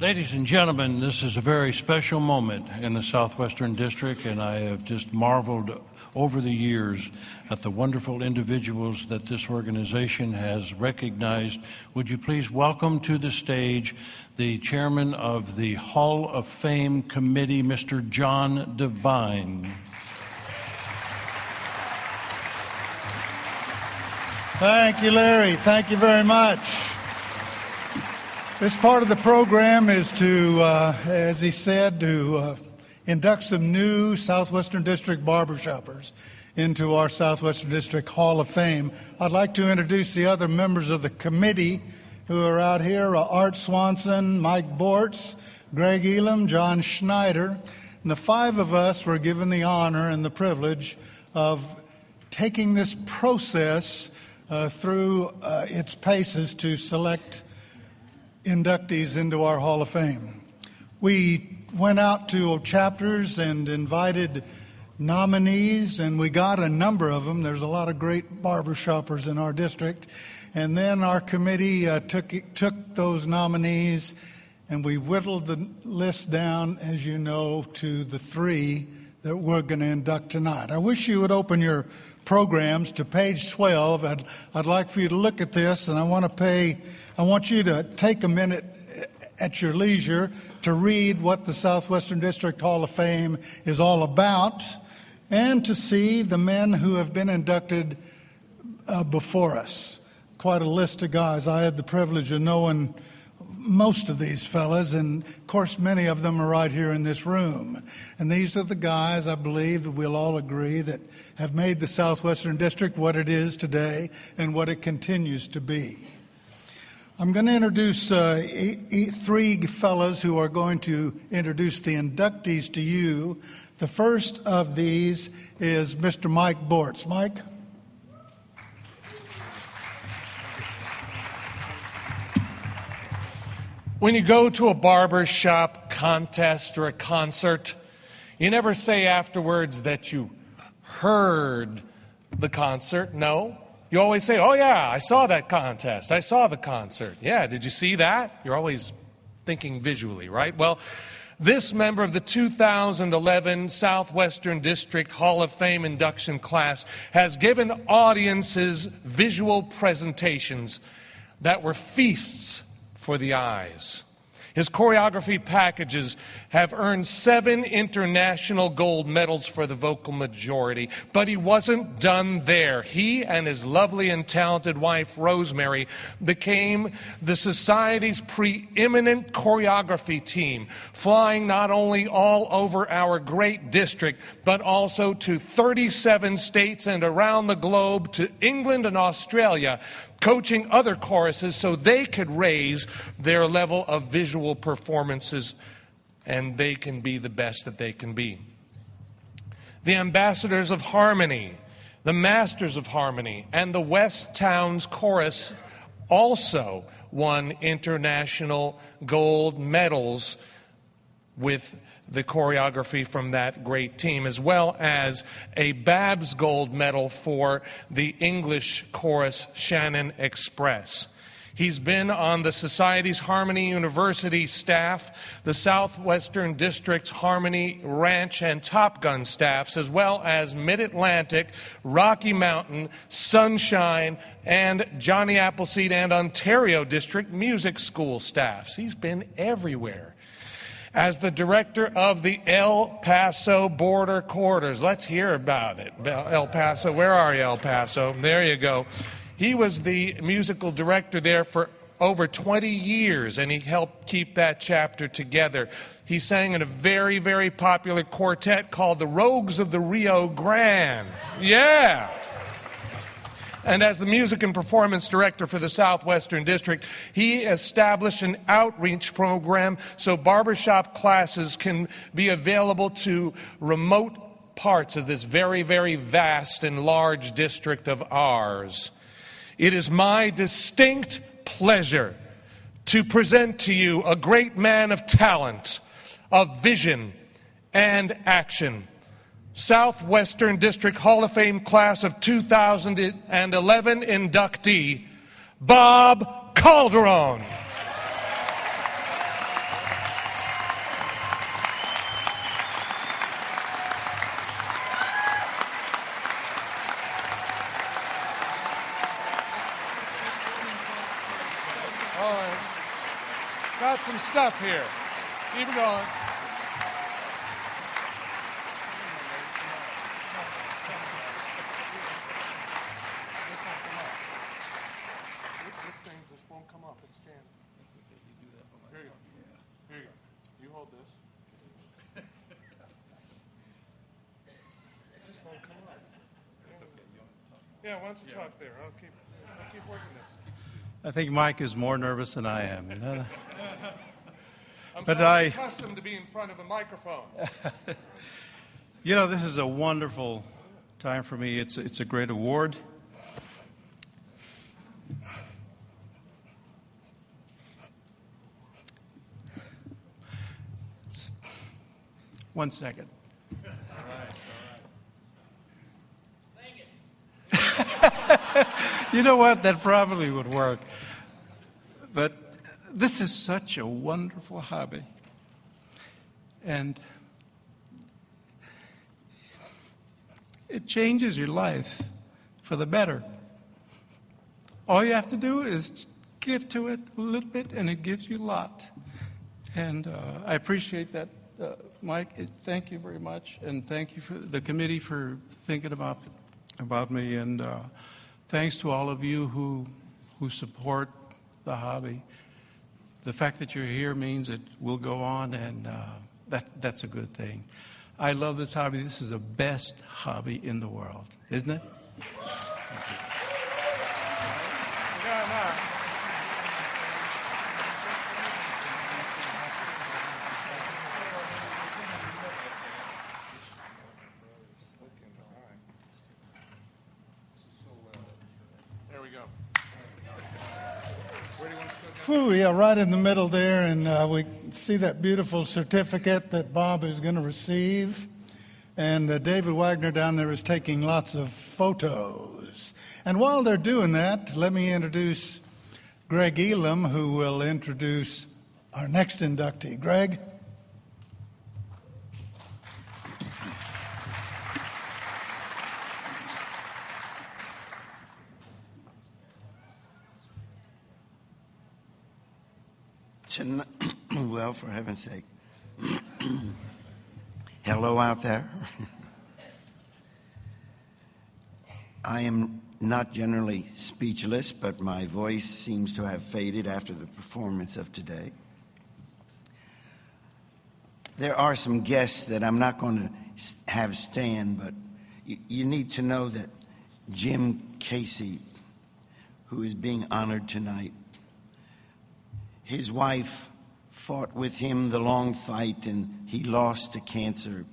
Ladies and gentlemen, this is a very special moment in the Southwestern District, and I have just marveled over the years at the wonderful individuals that this organization has recognized. Would you please welcome to the stage the chairman of the Hall of Fame Committee, Mr. John Devine. Thank you, Larry. Thank you very much. This part of the program is to, as he said, to induct some new Southwestern District barbershoppers into our Southwestern District Hall of Fame. I'd like to introduce the other members of the committee who are out here, Art Swanson, Mike Bortz, Greg Elam, John Schneider. And the five of us were given the honor and the privilege of taking this process through its paces to select inductees into our Hall of Fame. We went out to chapters and invited nominees, and we got a number of them. There's a lot of great barbershoppers in our district. And then our committee took those nominees, and we whittled the list down, as you know, to the three that we're going to induct tonight. I wish you would open your programs to page 12. I'd like for you to look at this, and I want you to take a minute at your leisure to read what the Southwestern District Hall of Fame is all about and to see the men who have been inducted before us. Quite a list of guys. I had the privilege of knowing most of these fellas, and of course many of them are right here in this room. And these are the guys, I believe, that we'll all agree, that have made the Southwestern District what it is today and what it continues to be. I'm going to introduce three fellas who are going to introduce the inductees to you. The first of these is Mr. Mike Bortz. Mike? When you go to a barbershop contest or a concert, you never say afterwards that you heard the concert. No. You always say, oh yeah, I saw that contest. I saw the concert. Yeah, did you see that? You're always thinking visually, right? Well, this member of the 2011 Southwestern District Hall of Fame induction class has given audiences visual presentations that were feasts for the eyes. His choreography packages have earned 7 international gold medals for the vocal majority, but he wasn't done there. He and his lovely and talented wife, Rosemary, became the Society's preeminent choreography team, flying not only all over our great district, but also to 37 states and around the globe, to England and Australia, coaching other choruses so they could raise their level of visual performances and they can be the best that they can be. The Ambassadors of Harmony, the Masters of Harmony, and the West Towns Chorus also won international gold medals with the choreography from that great team, as well as a Babs Gold Medal for the English chorus Shannon Express. He's been on the Society's Harmony University staff, the Southwestern District's Harmony Ranch and Top Gun staffs, as well as Mid-Atlantic, Rocky Mountain, Sunshine, and Johnny Appleseed and Ontario District Music School staffs. He's been everywhere. As the director of the El Paso Border Quarters. Let's hear about it. El Paso, where are you, El Paso? There you go. He was the musical director there for over 20 years, and he helped keep that chapter together. He sang in a very, very popular quartet called the Rogues of the Rio Grande. Yeah. And as the music and performance director for the Southwestern District, he established an outreach program so barbershop classes can be available to remote parts of this very, very vast and large district of ours. It is my distinct pleasure to present to you a great man of talent, of vision, and action. Southwestern District Hall of Fame class of 2011 inductee, Bob Calderon. got some stuff here. Keep it going. This thing just won't come up. It's jammed. Here you go. Here you go. You hold this. It just won't come up. Yeah, why don't you talk there? I'll keep working this. I think Mike is more nervous than I am. You know? I'm But so accustomed to being in front of a microphone. You know, this is a wonderful time for me. It's a great award. One second. You know what? That probably would work. But this is such a wonderful hobby. And it changes your life for the better. All you have to do is give to it a little bit, and it gives you a lot. And I appreciate that, Mike. Thank you very much, and thank you for the committee for thinking about me. And thanks to all of you who support the hobby. The fact that you're here means it will go on, and that's a good thing. I love this hobby. This is the best hobby in the world, isn't it? There we go. Whew, yeah, right in the middle there, and we see that beautiful certificate that Bob is going to receive. And David Wagner down there is taking lots of photos. And while they're doing that, let me introduce Greg Elam, who will introduce our next inductee. Greg? Well, for heaven's sake. Hello out there. I am not generally speechless, but my voice seems to have faded after the performance of today. There are some guests that I'm not going to have stand, but you need to know that Jim Casey, who is being honored tonight, his wife fought with him the long fight, and he lost to cancer.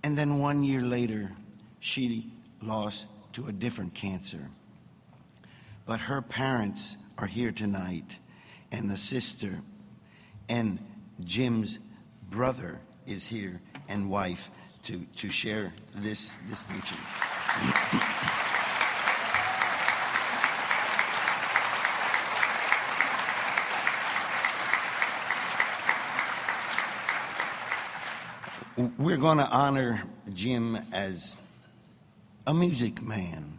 And then 1 year later, she lost to a different cancer. But her parents are here tonight, and the sister, and Jim's brother is here, and wife, to share this distinction. We're going to honor Jim as a music man.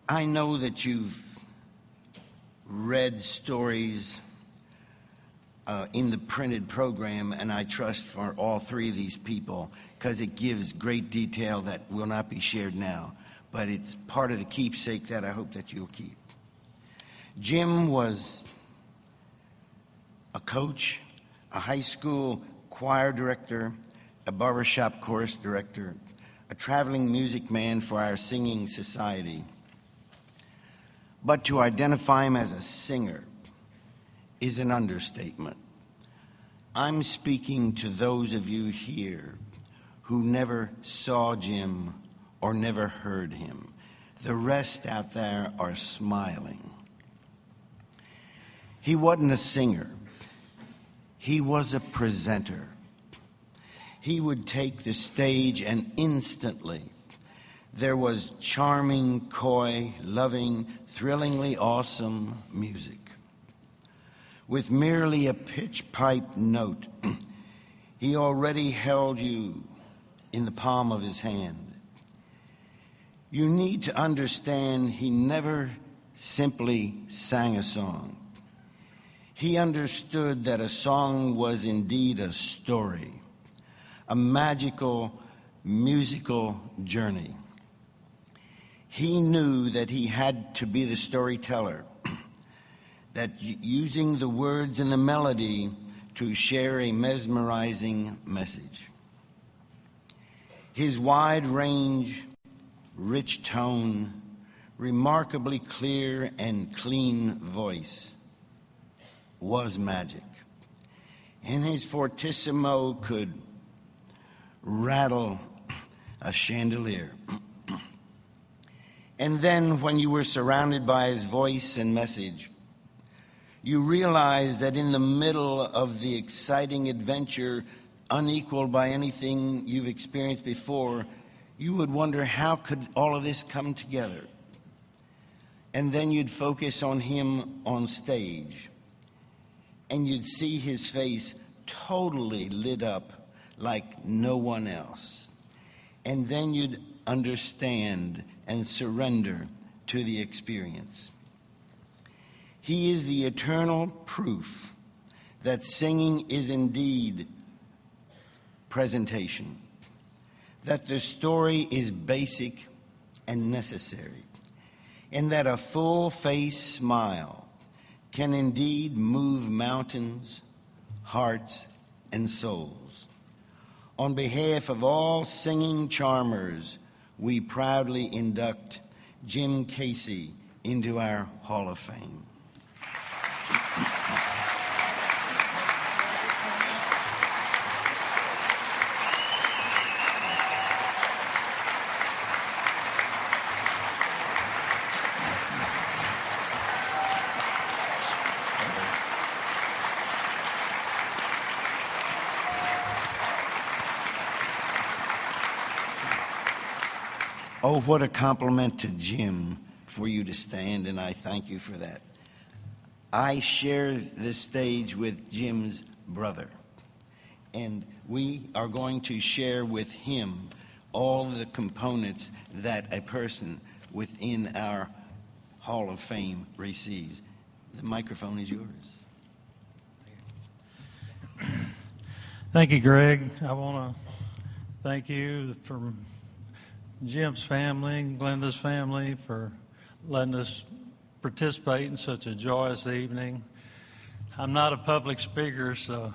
I know that you've read stories in the printed program, and I trust for all three of these people, because it gives great detail that will not be shared now, but it's part of the keepsake that I hope that you'll keep. Jim was a coach, a high school choir director, a barbershop chorus director, a traveling music man for our singing society. But to identify him as a singer is an understatement. I'm speaking to those of you here who never saw Jim or never heard him. The rest out there are smiling. He wasn't a singer. He was a presenter. He would take the stage, and instantly there was charming, coy, loving, thrillingly awesome music. With merely a pitch pipe note, he already held you in the palm of his hand. You need to understand he never simply sang a song. He understood that a song was indeed a story, a magical, musical journey. He knew that he had to be the storyteller, that using the words and the melody to share a mesmerizing message. His wide range, rich tone, remarkably clear and clean voice was magic. And his fortissimo could rattle a chandelier. And then when you were surrounded by his voice and message, you realized that in the middle of the exciting adventure, unequaled by anything you've experienced before, you would wonder, how could all of this come together? And then you'd focus on him on stage, and you'd see his face totally lit up like no one else. And then you'd understand and surrender to the experience. He is the eternal proof that singing is indeed presentation, that the story is basic and necessary, and that a full-face smile can indeed move mountains, hearts, and souls. On behalf of all singing charmers, we proudly induct Jim Casey into our Hall of Fame. Oh, what a compliment to Jim for you to stand, and I thank you for that. I share the stage with Jim's brother, and we are going to share with him all the components that a person within our Hall of Fame receives. The microphone is yours. Thank you, Greg. I want to thank you for Jim's family, Glenda's family, for letting us participate in such a joyous evening. I'm not a public speaker, so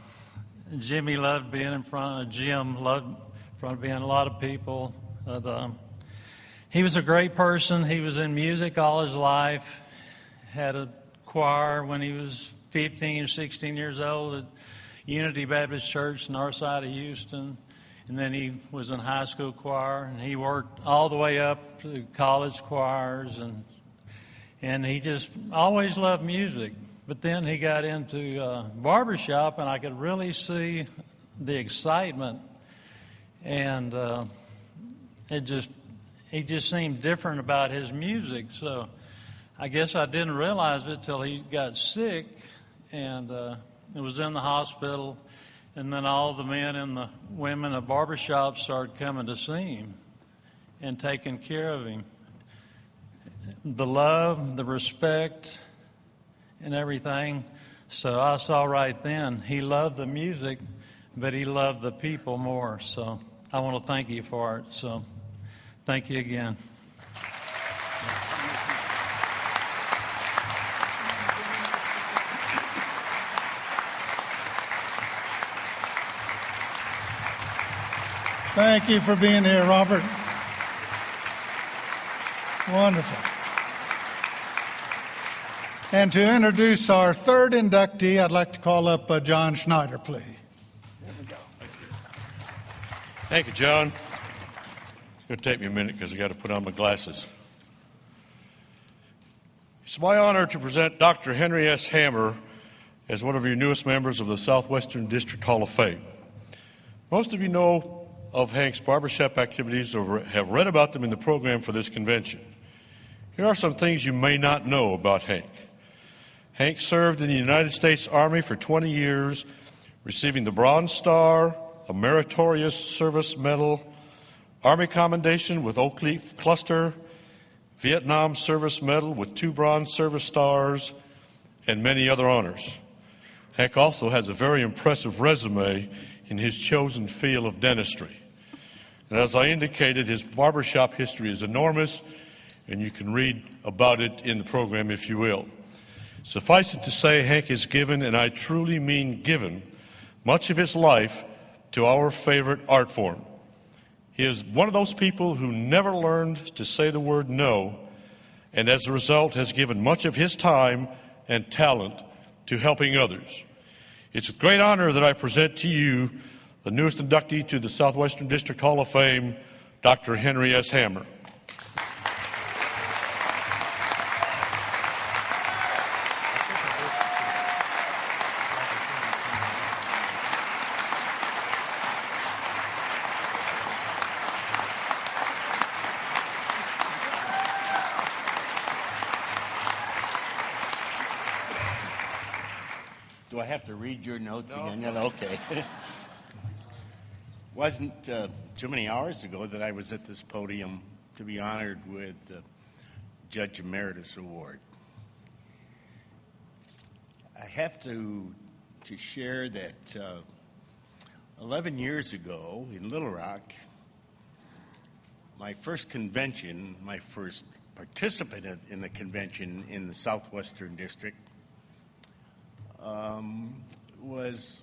Jimmy loved being in front of Jim, loved in front of being a lot of people. But, he was a great person. He was in music all his life, had a choir when he was 15 or 16 years old at Unity Baptist Church, north side of Houston. And then he was in high school choir, and he worked all the way up to college choirs, and he just always loved music. But then he got into barbershop, and I could really see the excitement, and he just seemed different about his music. So I guess I didn't realize it till he got sick, and it was in the hospital. And then all the men and the women of barbershops started coming to see him and taking care of him. The love, the respect, and everything. So I saw right then he loved the music, but he loved the people more. So I want to thank you for it. So thank you again. Thank you for being here, Robert. Wonderful. And to introduce our third inductee, I'd like to call up John Schneider, please. There we go. Thank you, John. It's going to take me a minute because I got to put on my glasses. It's my honor to present Dr. Henry S. Hammer as one of your newest members of the Southwestern District Hall of Fame. Most of you know of Hank's barbershop activities or have read about them in the program for this convention. Here are some things you may not know about Hank. Hank served in the United States Army for 20 years, receiving the Bronze Star, a Meritorious Service Medal, Army Commendation with Oak Leaf Cluster, Vietnam Service Medal with 2 Bronze Service Stars, and many other honors. Hank also has a very impressive resume in his chosen field of dentistry. And as I indicated, his barbershop history is enormous, and you can read about it in the program if you will. Suffice it to say, Hank has given, and I truly mean given, much of his life to our favorite art form. He is one of those people who never learned to say the word no, and as a result has given much of his time and talent to helping others. It's with great honor that I present to you the newest inductee to the Southwestern District Hall of Fame, Dr. Henry S. Hammer. Do I have to read your notes again? No. Okay. Wasn't too many hours ago that I was at this podium to be honored with the Judge Emeritus Award. I have to share that 11 years ago in Little Rock, my first convention, my first participant in the convention in the Southwestern District, was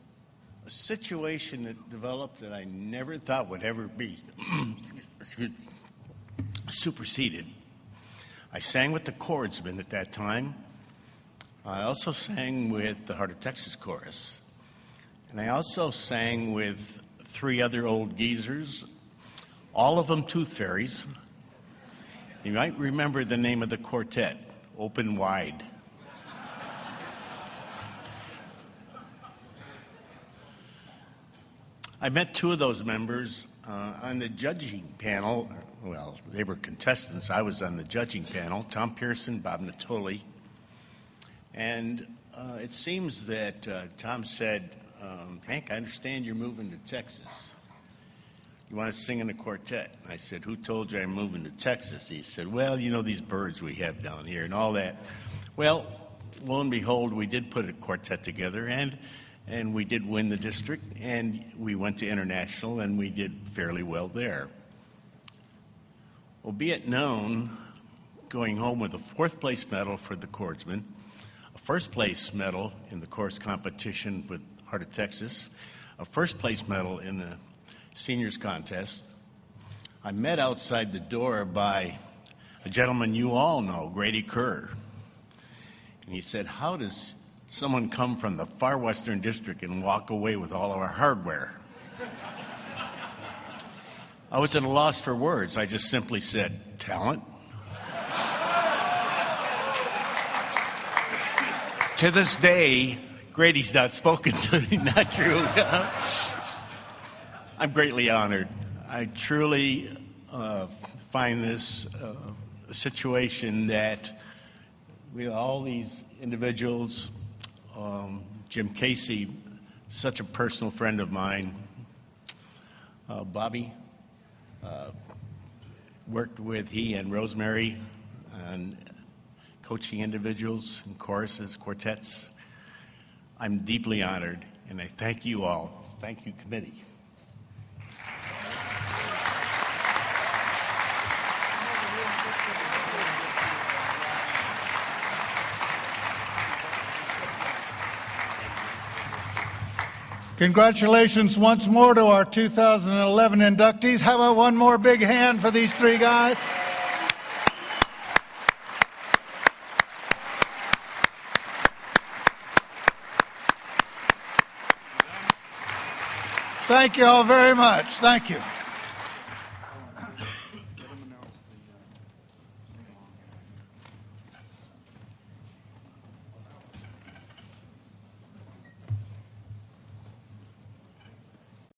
a situation that developed that I never thought would ever be superseded. I sang with the Chordsmen at that time. I also sang with the Heart of Texas Chorus. And I also sang with 3 other old geezers, all of them tooth fairies. You might remember the name of the quartet, Open Wide. I met 2 of those members on the judging panel. Well, they were contestants. I was on the judging panel, Tom Pearson, Bob Natoli. And it seems that Tom said, Hank, I understand you're moving to Texas. You want to sing in a quartet? I said, who told you I'm moving to Texas? He said, well, you know these birds we have down here and all that. Well, lo and behold, we did put a quartet together, and we did win the district, and we went to international, and we did fairly well there. Well, be it known, going home with a 4th place medal for the Chordsmen, a 1st place medal in the chorus competition with Heart of Texas, a 1st place medal in the seniors contest. I'm met outside the door by a gentleman you all know, Grady Kerr. And he said, how does someone come from the far western district and walk away with all of our hardware? I was at a loss for words. I just simply said, talent. To this day, Grady's not spoken to me, not true. I'm greatly honored. I truly find this a situation that with all these individuals, Jim Casey, such a personal friend of mine. Bobby, worked with he and Rosemary on coaching individuals and choruses, quartets. I'm deeply honored, and I thank you all. Thank you, committee. Congratulations once more to our 2011 inductees. How about one more big hand for these 3 guys? Thank you all very much. Thank you.